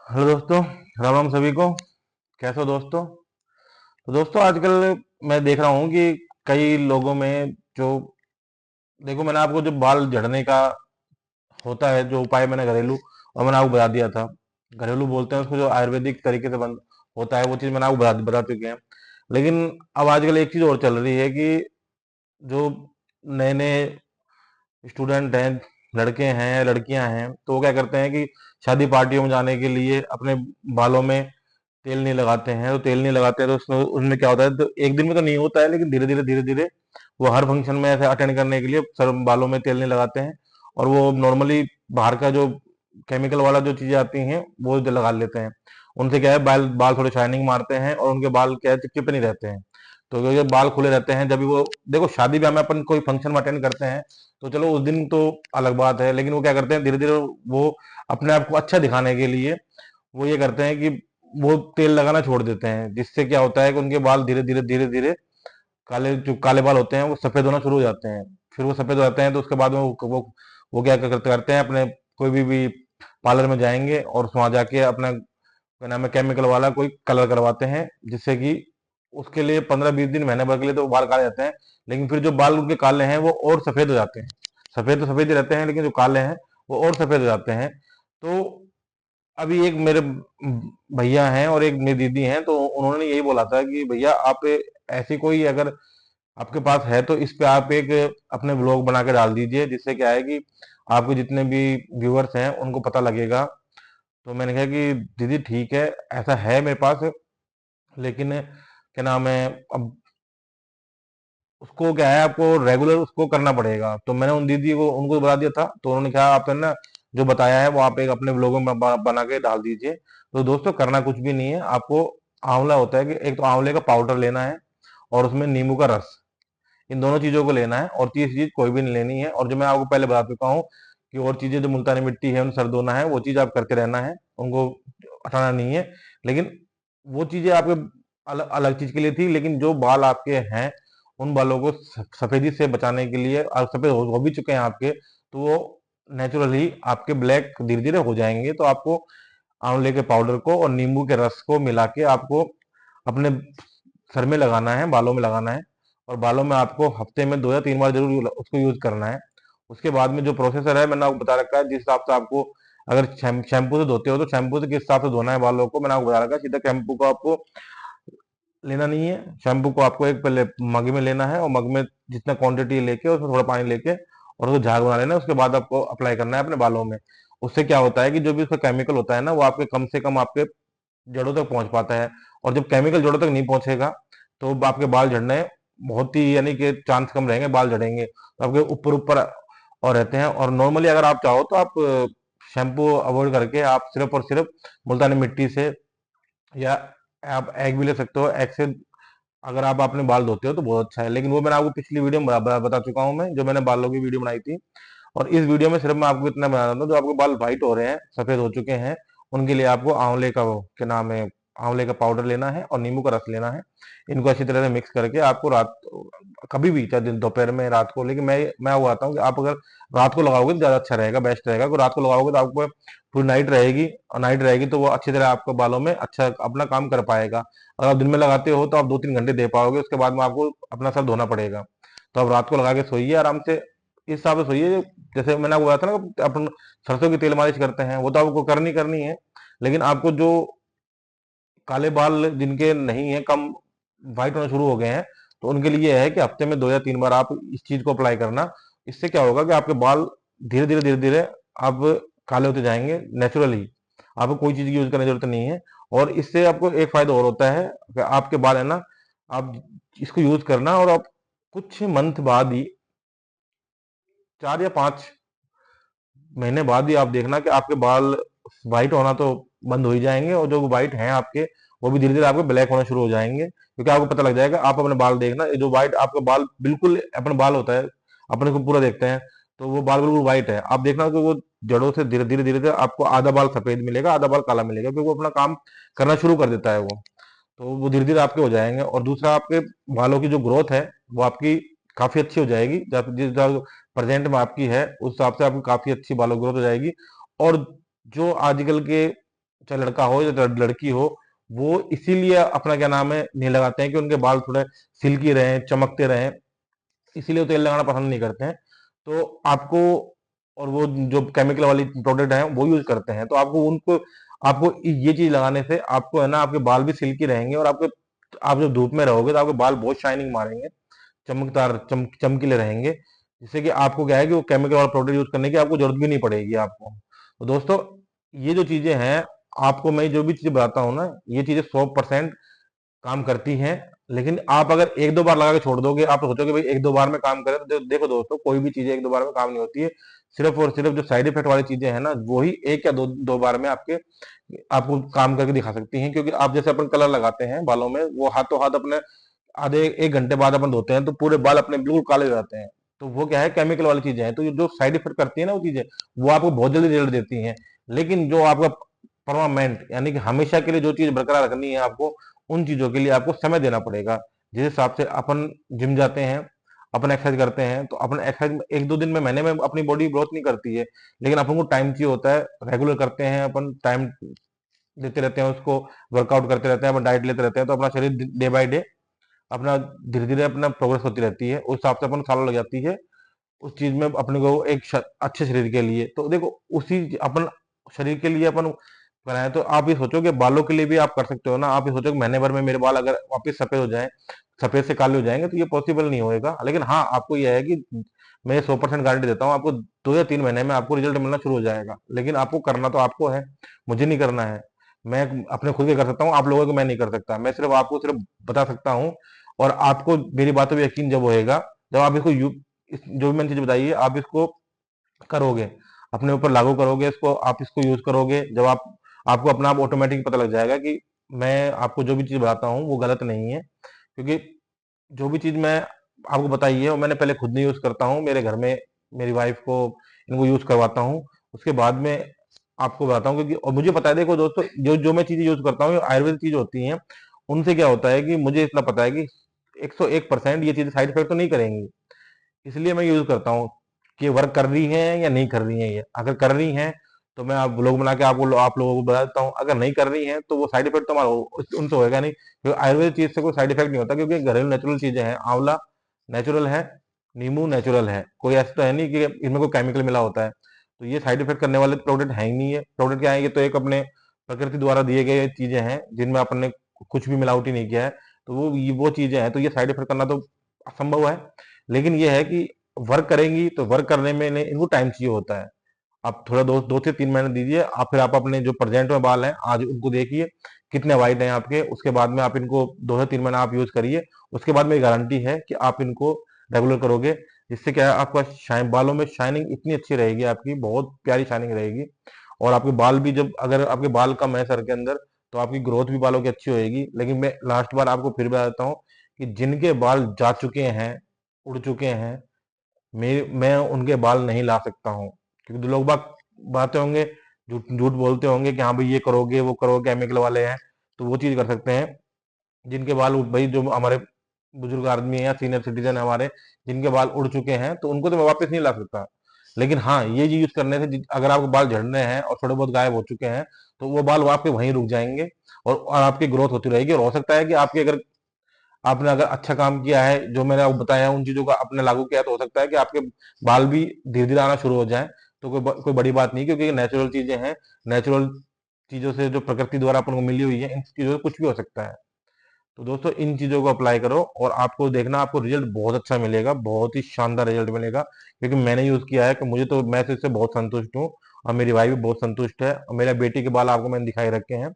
Hello दोस्तों। राम राम सभी को। कैसे हो दोस्तों? तो दोस्तों आजकल मैं देख रहा हूँ कि कई लोगों में जो देखो, मैंने आपको जो बाल झड़ने का होता है जो उपाय मैंने घरेलू और मैंने आपको बता दिया था। घरेलू बोलते हैं उसको, जो आयुर्वेदिक तरीके से बंद होता है वो चीज़ मैंने आपको बता चुके हैं। लेकिन अब आजकल एक चीज़ और चल रही है कि जो नए नए स्टूडेंट हैं, लड़के हैं, लड़कियां हैं, तो वो क्या करते हैं कि शादी पार्टियों में जाने के लिए अपने बालों में तेल नहीं लगाते हैं। तो तेल नहीं लगाते हैं तो उसमें उनमें क्या होता है, तो एक दिन में तो नहीं होता है, लेकिन धीरे धीरे वो हर फंक्शन में ऐसे अटेंड करने के लिए सर बालों में तेल नहीं लगाते हैं। और वो नॉर्मली बाहर का जो केमिकल वाला जो चीजें आती हैं वो जो लगा लेते हैं। उनसे क्या है, बाल बाल थोड़े शाइनिंग मारते हैं और उनके बाल क्या है, चिपचिपे नहीं रहते हैं। तो ये बाल खुले रहते हैं जब भी वो, देखो शादी ब्याह में अपन कोई फंक्शन में अटेंड करते हैं तो चलो उस दिन तो अलग बात है, लेकिन वो क्या करते हैं धीरे धीरे वो अपने आप को अच्छा दिखाने के लिए वो ये करते हैं कि वो तेल लगाना छोड़ देते हैं, जिससे क्या होता है कि उनके बाल धीरे धीरे काले, जो काले बाल होते हैं वो सफेद होना शुरू हो जाते हैं। फिर वो सफेद हो जाते हैं तो उसके बाद में वो क्या करते हैं, अपने कोई भी पार्लर में जाएंगे और वहां जाके अपना क्या नाम है, केमिकल वाला कोई कलर करवाते हैं, जिससे कि उसके लिए 15-20 दिन, महीने भर के लिए तो बाल काले जाते हैं। लेकिन फिर जो बाल उनके काले हैं वो और सफेद हो जाते हैं। सफेद तो सफेद ही रहते हैं, लेकिन जो काले हैं वो और सफेद हो जाते हैं। तो अभी एक मेरे भैया हैं और एक मेरी दीदी हैं, तो उन्होंने यही बोला था कि भैया आप ऐसी कोई अगर आपके पास है तो इस पे आप एक अपने ब्लॉग बना के डाल दीजिए, जिससे क्या है कि आपके जितने भी व्यूअर्स हैं उनको पता लगेगा। तो मैंने कहा कि दीदी ठीक है, ऐसा है मेरे पास, लेकिन क्या नाम है, अब उसको क्या है, आपको रेगुलर उसको करना पड़ेगा। तो मैंने उन दीदी को उनको बता दिया था, तो उन्होंने कहा आप है ना, जो बताया है वो आप एक अपने ब्लॉग में बना के डाल दीजिए। तो दोस्तों करना कुछ भी नहीं है आपको। आंवला होता है कि एक तो आंवले का पाउडर लेना है और उसमें नींबू का रस, इन दोनों चीजों को लेना है और तीसरी चीज कोई भी नहीं लेनी है। और जो मैं आपको पहले बता चुका हूँ कि और चीजें जो मुल्तानी मिट्टी है, उन सर धोना है, वो चीज आप करते रहना है, उनको हटाना नहीं है। लेकिन वो चीजें आपके अलग अलग चीज के लिए थी, लेकिन जो बाल आपके हैं उन बालों को सफेदी से बचाने के लिए, और सफेद हो भी चुके हैं आपके, तो वो नेचुरली आपके ब्लैक धीरे धीरे हो जाएंगे। तो आपको आंवले के पाउडर को और नींबू के रस को मिला के आपको अपने सर में लगाना है, बालों में लगाना है। और बालों में आपको हफ्ते में 2 या 3 बार जरूर उसको यूज करना है। उसके बाद में जो प्रोसेसर है मैंने आपको बता रखा है, जिस हिसाब से आपको अगर शैम्पू से धोते हो तो शैम्पू से किस हिसाब से धोना है बालों को मैंने आपको बता रखा है। सीधा शैम्पू को आपको लेना नहीं है। शैम्पू को आपको एक पहले मग में लेना है और मग में जितना क्वांटिटी लेके उसमें थोड़ा पानी लेके और उसको झाग बना लेना है। उसके बाद आपको अप्लाई करना है अपने बालों में। उससे क्या होता है कि जो भी उसका केमिकल होता है ना, वो आपके कम से कम आपके जड़ों तक पहुंच पाता है। और जब केमिकल जड़ों तक नहीं पहुंचेगा तो आपके बाल झड़ने बहुत ही, यानी कि चांस कम रहेंगे, बाल झड़ेंगे तो आपके ऊपर ऊपर और रहते हैं। और नॉर्मली अगर आप चाहो तो आप शैम्पू अवॉइड करके आप सिर्फ और सिर्फ मुल्तानी मिट्टी से, या आप एग भी ले सकते हो, एग से अगर आप अपने बाल धोते हो तो बहुत अच्छा है। लेकिन वो मैंने आपको पिछली वीडियो में बता चुका हूँ, मैं जो मैंने बालों की वीडियो बनाई थी। और इस वीडियो में सिर्फ मैं आपको इतना बता रहा था, जो आपके बाल व्हाइट हो रहे हैं, सफेद हो चुके हैं, उनके लिए आपको आंवले का वो क्या नाम है, आंवले का पाउडर लेना है और नींबू का रस लेना है। इनको अच्छी तरह से मिक्स करके आपको रात, कभी भी, चाहे दिन दोपहर में, रात को, लेकिन मैं वो आता हूँ कि आप अगर रात को लगाओगे तो ज्यादा अच्छा रहेगा, बेस्ट रहेगा। क्योंकि रात को लगाओगे तो आपको पूरी नाइट रहेगी, और नाइट रहेगी तो वो अच्छी तरह आपके बालों में अच्छा अपना काम कर पाएगा। अगर आप दिन में लगाते हो तो आप 2-3 घंटे दे पाओगे, उसके बाद में आपको अपना सर धोना पड़ेगा। तो आप रात को लगा के सोइए आराम से, इस हिसाब से सोइए। जैसे मैंने आपको बताया था ना, अपन सरसों की तेल मालिश करते हैं, वो तो आपको करनी करनी है। लेकिन आपको जो काले बाल जिनके नहीं है, कम व्हाइट होना शुरू हो गए हैं, तो उनके लिए यह है कि हफ्ते में 2 या 3 बार आप इस चीज को अप्लाई करना। इससे क्या होगा कि आपके बाल धीरे धीरे अब काले होते जाएंगे नेचुरली। आपको कोई चीज की यूज करने की जरूरत नहीं है। और इससे आपको एक फायदा और होता है कि आपके बाल है ना, आप इसको यूज करना और आप कुछ मंथ बाद ही, 4 या 5 महीने बाद ही आप देखना कि आपके बाल व्हाइट होना तो बंद हो ही जाएंगे, और जो व्हाइट हैं आपके, वो भी धीरे धीरे आपके ब्लैक होना शुरू हो जाएंगे। क्योंकि आपको पता लग जाएगा, आप अपने बाल देखना, ये जो व्हाइट आपका बाल बिल्कुल अपने बाल होता है, अपने को पूरा देखते हैं, तो वो बाल बिल्कुल व्हाइट है, आप देखना कि वो जड़ों से धीरे धीरे आपको आधा बाल सफेद मिलेगा, आधा बाल काला मिलेगा, क्योंकि वो अपना काम करना शुरू कर देता है वो। तो वो धीरे धीरे आपके हो जाएंगे। और दूसरा, आपके बालों की जो ग्रोथ है वो आपकी काफी अच्छी हो जाएगी, जिस प्रेजेंट में आपकी है उस हिसाब से आपकी काफी अच्छी बालों ग्रोथ हो जाएगी। और जो आजकल के चाहे लड़का हो या लड़की हो, वो इसीलिए अपना क्या नाम है नहीं लगाते हैं कि उनके बाल थोड़े सिल्की रहें, चमकते रहें, इसीलिए वो तेल लगाना पसंद नहीं करते हैं। तो आपको, और वो जो केमिकल वाली प्रोडक्ट है वो यूज करते हैं, तो आपको उनको, आपको ये चीज लगाने से आपको है ना आपके बाल भी सिल्की रहेंगे, और आपके, आप जब धूप में रहोगे तो आपके बाल बहुत शाइनिंग मारेंगे, चमकदार चमकीले रहेंगे, जिससे कि आपको क्या है कि वो केमिकल वाला प्रोडक्ट यूज करने की आपको जरूरत भी नहीं पड़ेगी आपको। तो दोस्तों, ये जो चीजें हैं, आपको मैं जो भी चीजें बताता हूँ ना, ये चीजें 100% काम करती हैं। लेकिन आप अगर एक दो बार लगा के छोड़ दोगे, आप तो सोचोगे भाई एक दो बार में काम करे, तो देखो दोस्तों, कोई भी चीजें एक दो बार में काम नहीं होती है। सिर्फ और सिर्फ जो साइड इफेक्ट वाली चीजें हैं ना, वही एक या दो दो बार में आपके, आपको काम करके दिखा सकती हैं। क्योंकि आप जैसे अपन कलर लगाते हैं बालों में, वो हाथों हाथ अपने आधे एक घंटे बाद अपन धोते हैं तो पूरे बाल अपने बिल्कुल काले हो जाते हैं। तो वो क्या है, केमिकल वाली चीजें हैं। तो ये जो साइड इफेक्ट करती है ना वो चीजें, वो आपको बहुत जल्दी रिजल्ट देती हैं। लेकिन जो आपका परमानेंट, यानी कि हमेशा के लिए जो चीज बरकरार रखनी है आपको, उन चीजों के लिए आपको समय देना पड़ेगा। जिस हिसाब से अपन जिम जाते हैं, अपन एक्सरसाइज करते हैं, तो अपन एक्सरसाइज एक दो दिन में, महीने में अपनी बॉडी ग्रोथ नहीं करती है। लेकिन अपन को टाइम चाहिए होता है, रेगुलर करते हैं अपन, टाइम देते रहते हैं उसको, वर्कआउट करते रहते हैं, अपन डाइट लेते रहते हैं, तो अपना शरीर डे बाय डे अपना धीरे धीरे अपना प्रोग्रेस होती रहती है। उस हिसाब से अपन सालों लग जाती है उस चीज में अपने को एक अच्छे शरीर के लिए। तो देखो, उसी अपन शरीर के लिए अपन बनाए, तो आप ये सोचो कि बालों के लिए भी आप कर सकते हो ना। आप ये सोचो कि महीने भर में मेरे बाल अगर वापस सफेद हो जाए, सफेद से काले हो जाएंगे, तो ये पॉसिबल नहीं होएगा। लेकिन हाँ, आपको यह है कि मैं 100% गारंटी देता हूँ आपको, 2 या 3 महीने में आपको रिजल्ट मिलना शुरू हो जाएगा। लेकिन आपको करना तो आपको है, मुझे नहीं करना है। मैं अपने खुद के कर सकता हूँ, आप लोगों को मैं नहीं कर सकता। मैं सिर्फ आपको सिर्फ बता सकता हूँ, और आपको मेरी बातों पर यकीन जब होएगा, जब आप इसको जो भी मैंने चीज बताई है, आप इसको करोगे, अपने ऊपर लागू करोगे इसको, आप इसको यूज करोगे, जब आप, आपको अपना आप ऑटोमेटिक पता लग जाएगा कि मैं आपको जो भी चीज बताता हूँ वो गलत नहीं है। क्योंकि जो भी चीज मैं आपको बताई है वो मैंने पहले खुद नहीं यूज करता हूँ, मेरे घर में मेरी वाइफ को इनको यूज करवाता हूँ, उसके बाद में आपको बताता हूँ। क्योंकि और मुझे पता है, देखो दोस्तों, जो जो मैं चीजें यूज करता हूँ ये आयुर्वेद चीज होती हैं, उनसे क्या होता है कि मुझे इतना पता है कि 101% ये चीजें साइड इफेक्ट तो नहीं करेंगी। इसलिए मैं यूज करता हूँ कि वर्क कर रही है या नहीं कर रही है। ये अगर कर रही हैं तो मैं आप ब्लॉग बना के आपको, आप लोगों को बता देता हूँ। अगर नहीं कर रही हैं तो वो साइड इफेक्ट तो हमारा उनसे होएगा नहीं, क्योंकि आयुर्वेद चीज से कोई साइड इफेक्ट नहीं होता, क्योंकि घरेलू नेचुरल चीजें हैं। आंवला नेचुरल है, नींबू नेचुरल है, कोई ऐसा तो है नहीं कि इनमें कोई केमिकल मिला होता है। तो ये साइड इफेक्ट करने वाले प्रोडक्ट है ही नहीं है। प्रोडक्ट क्या है, ये तो एक अपने प्रकृति द्वारा दिए गए चीजें हैं, जिनमें अपन ने कुछ भी मिलावटी नहीं किया है। तो वो चीजें हैं, तो ये साइड इफेक्ट करना तो असंभव है। लेकिन ये है कि वर्क करेंगी, तो वर्क करने में इनको टाइम चाहिए होता है। आप थोड़ा 2 से 3 महीने दीजिए, आप फिर आप अपने जो प्रेजेंट में बाल हैं आज उनको देखिए कितने वाइट हैं आपके। उसके बाद में आप इनको 2 से 3 महीना आप यूज करिए। उसके बाद मेरी गारंटी है कि आप इनको रेगुलर करोगे, जिससे क्या है, आपका शाइन, बालों में शाइनिंग इतनी अच्छी रहेगी, आपकी बहुत प्यारी शाइनिंग रहेगी। और आपके बाल भी, जब अगर आपके बाल कम है सर के अंदर, तो आपकी ग्रोथ भी बालों की अच्छी होएगी। लेकिन मैं लास्ट बार आपको फिर बता देता हूँ कि जिनके बाल जा चुके हैं, उड़ चुके हैं, मैं उनके बाल नहीं ला सकता हूँ। क्योंकि लोग बात बातें होंगे, झूठ झूठ बोलते होंगे कि हाँ भाई ये करोगे वो करोगे, केमिकल वाले हैं। तो वो चीज कर सकते हैं जिनके बाल भाई, जो हमारे बुजुर्ग आदमी है या सीनियर सिटीजन है हमारे, जिनके बाल उड़ चुके हैं, तो उनको तो मैं वापस नहीं ला सकता। लेकिन हाँ, ये चीज यूज करने से अगर आपके बाल झड़ने हैं और थोड़े बहुत गायब हो चुके हैं, तो वो बाल आपके वहीं रुक जाएंगे, और आपकी ग्रोथ होती रहेगी। और हो सकता है कि आपके, अगर आपने अगर अच्छा काम किया है, जो मैंने आपको बताया उन चीजों का आपने लागू किया, तो हो सकता है कि आपके बाल भी धीरे धीरे आना शुरू हो जाए। तो कोई बड़ी बात नहीं, क्योंकि नेचुरल चीजें हैं। नेचुरल चीजों से, जो प्रकृति द्वारा अपन को मिली हुई है, इन चीजों से कुछ भी हो सकता है। तो दोस्तों, इन चीजों को अप्लाई करो, और आपको देखना, आपको रिजल्ट बहुत अच्छा मिलेगा, बहुत ही शानदार रिजल्ट मिलेगा। क्योंकि मैंने यूज किया है, कि मुझे तो, मैं तो इससे बहुत संतुष्ट हूँ, और मेरी वाइफ भी बहुत संतुष्ट है। और मेरे बेटी के बाल आपको मैंने दिखाई रखे हैं।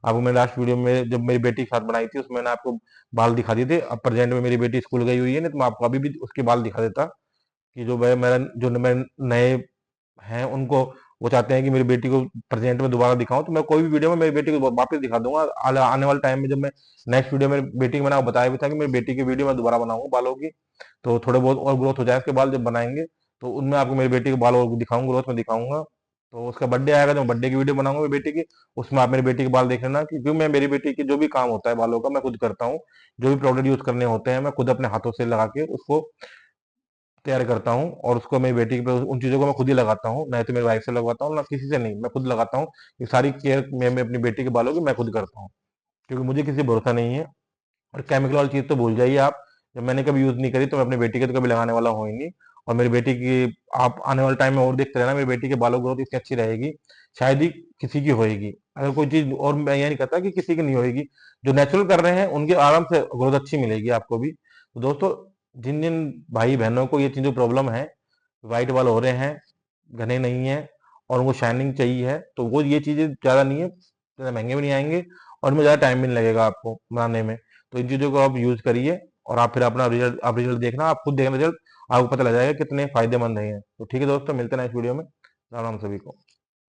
आपको मैंने लास्ट वीडियो में जब मेरी बेटी के साथ बनाई थी, उसमें मैंने आपको बाल दिखा दिए थे। अब प्रेजेंट में मेरी बेटी स्कूल गई हुई है, नहीं तो मैं आपको अभी भी उसके बाल दिखा देता। कि जो मेरा, जो मेरे नए हैं उनको, वो चाहते हैं कि मेरी बेटी को प्रेजेंट में दोबारा दिखाऊं, तो मैं कोई भी वीडियो में मेरी बेटी को वापस दिखा दूंगा। आने वाले टाइम में जब मैं नेक्स्ट वीडियो मेरी बेटी को, मैंने आपको बताया भी था कि मेरी बेटी की वीडियो मैं दोबारा बनाऊंगा बालों की, तो थोड़े बहुत और ग्रोथ हो जाए उसके बाल जब बनाएंगे, तो उनमें आपको मेरी बेटी के बाल और दिखाऊंगा, ग्रोथ में दिखाऊंगा। तो उसका बर्थडे आएगा, जब बर्थडे की वीडियो बनाऊंगा मेरी बेटी की, उसमें आप मेरी बेटी के बाल देख लेना। क्योंकि मैं, मेरी बेटी की जो भी काम होता है बालों का, मैं खुद करता हूँ। जो भी प्रोडक्ट यूज करने होते हैं, मैं खुद अपने हाथों से लगा के उसको तैयार करता हूँ और उसको मेरी बेटी पे उन चीज़ों को मैं खुद ही लगाता हूँ, ना तो मेरी वाइफ से लगवाता हूँ, ना किसी से नहीं, मैं खुद लगाता हूँ। ये सारी केयर मैं अपनी बेटी के बालों की मैं खुद करता हूँ, क्योंकि मुझे किसी भरोसा नहीं है। और केमिकल वाली चीज़ तो भूल जाइए आप, जब मैंने कभी यूज़ नहीं करी तो मैं अपनी बेटी के तो कभी लगाने वाला हूँ ही नहीं। और मेरी बेटी की आप आने वाले टाइम में और देखते रहना, मेरी बेटी के बालों की ग्रोथ इतनी अच्छी रहेगी, शायद ही किसी की होएगी। अगर कोई चीज़, और मैं ये नहीं कहता कि किसी की नहीं होएगी, जो नेचुरल कर रहे हैं उनके आराम से ग्रोथ अच्छी मिलेगी आपको भी। तो दोस्तों, जिन जिन भाई बहनों को ये चीज़ों प्रॉब्लम है, व्हाइट बाल हो रहे हैं, घने नहीं है और उनको शाइनिंग चाहिए है, तो वो ये चीज़ें ज़्यादा नहीं है, ज़्यादा महंगे भी नहीं आएंगे और इनमें ज़्यादा टाइम भी नहीं लगेगा आपको बनाने में। तो इन चीज़ों को आप यूज़ करिए और आप फिर अपना रिजल्ट, आप रिजल्ट देखना, आप खुद देखना रिजल्ट, आपको पता लग जाएगा कितने फायदेमंद है ये। तो ठीक है दोस्तों, मिलते हैं नेक्स्ट वीडियो में। राम राम सभी को।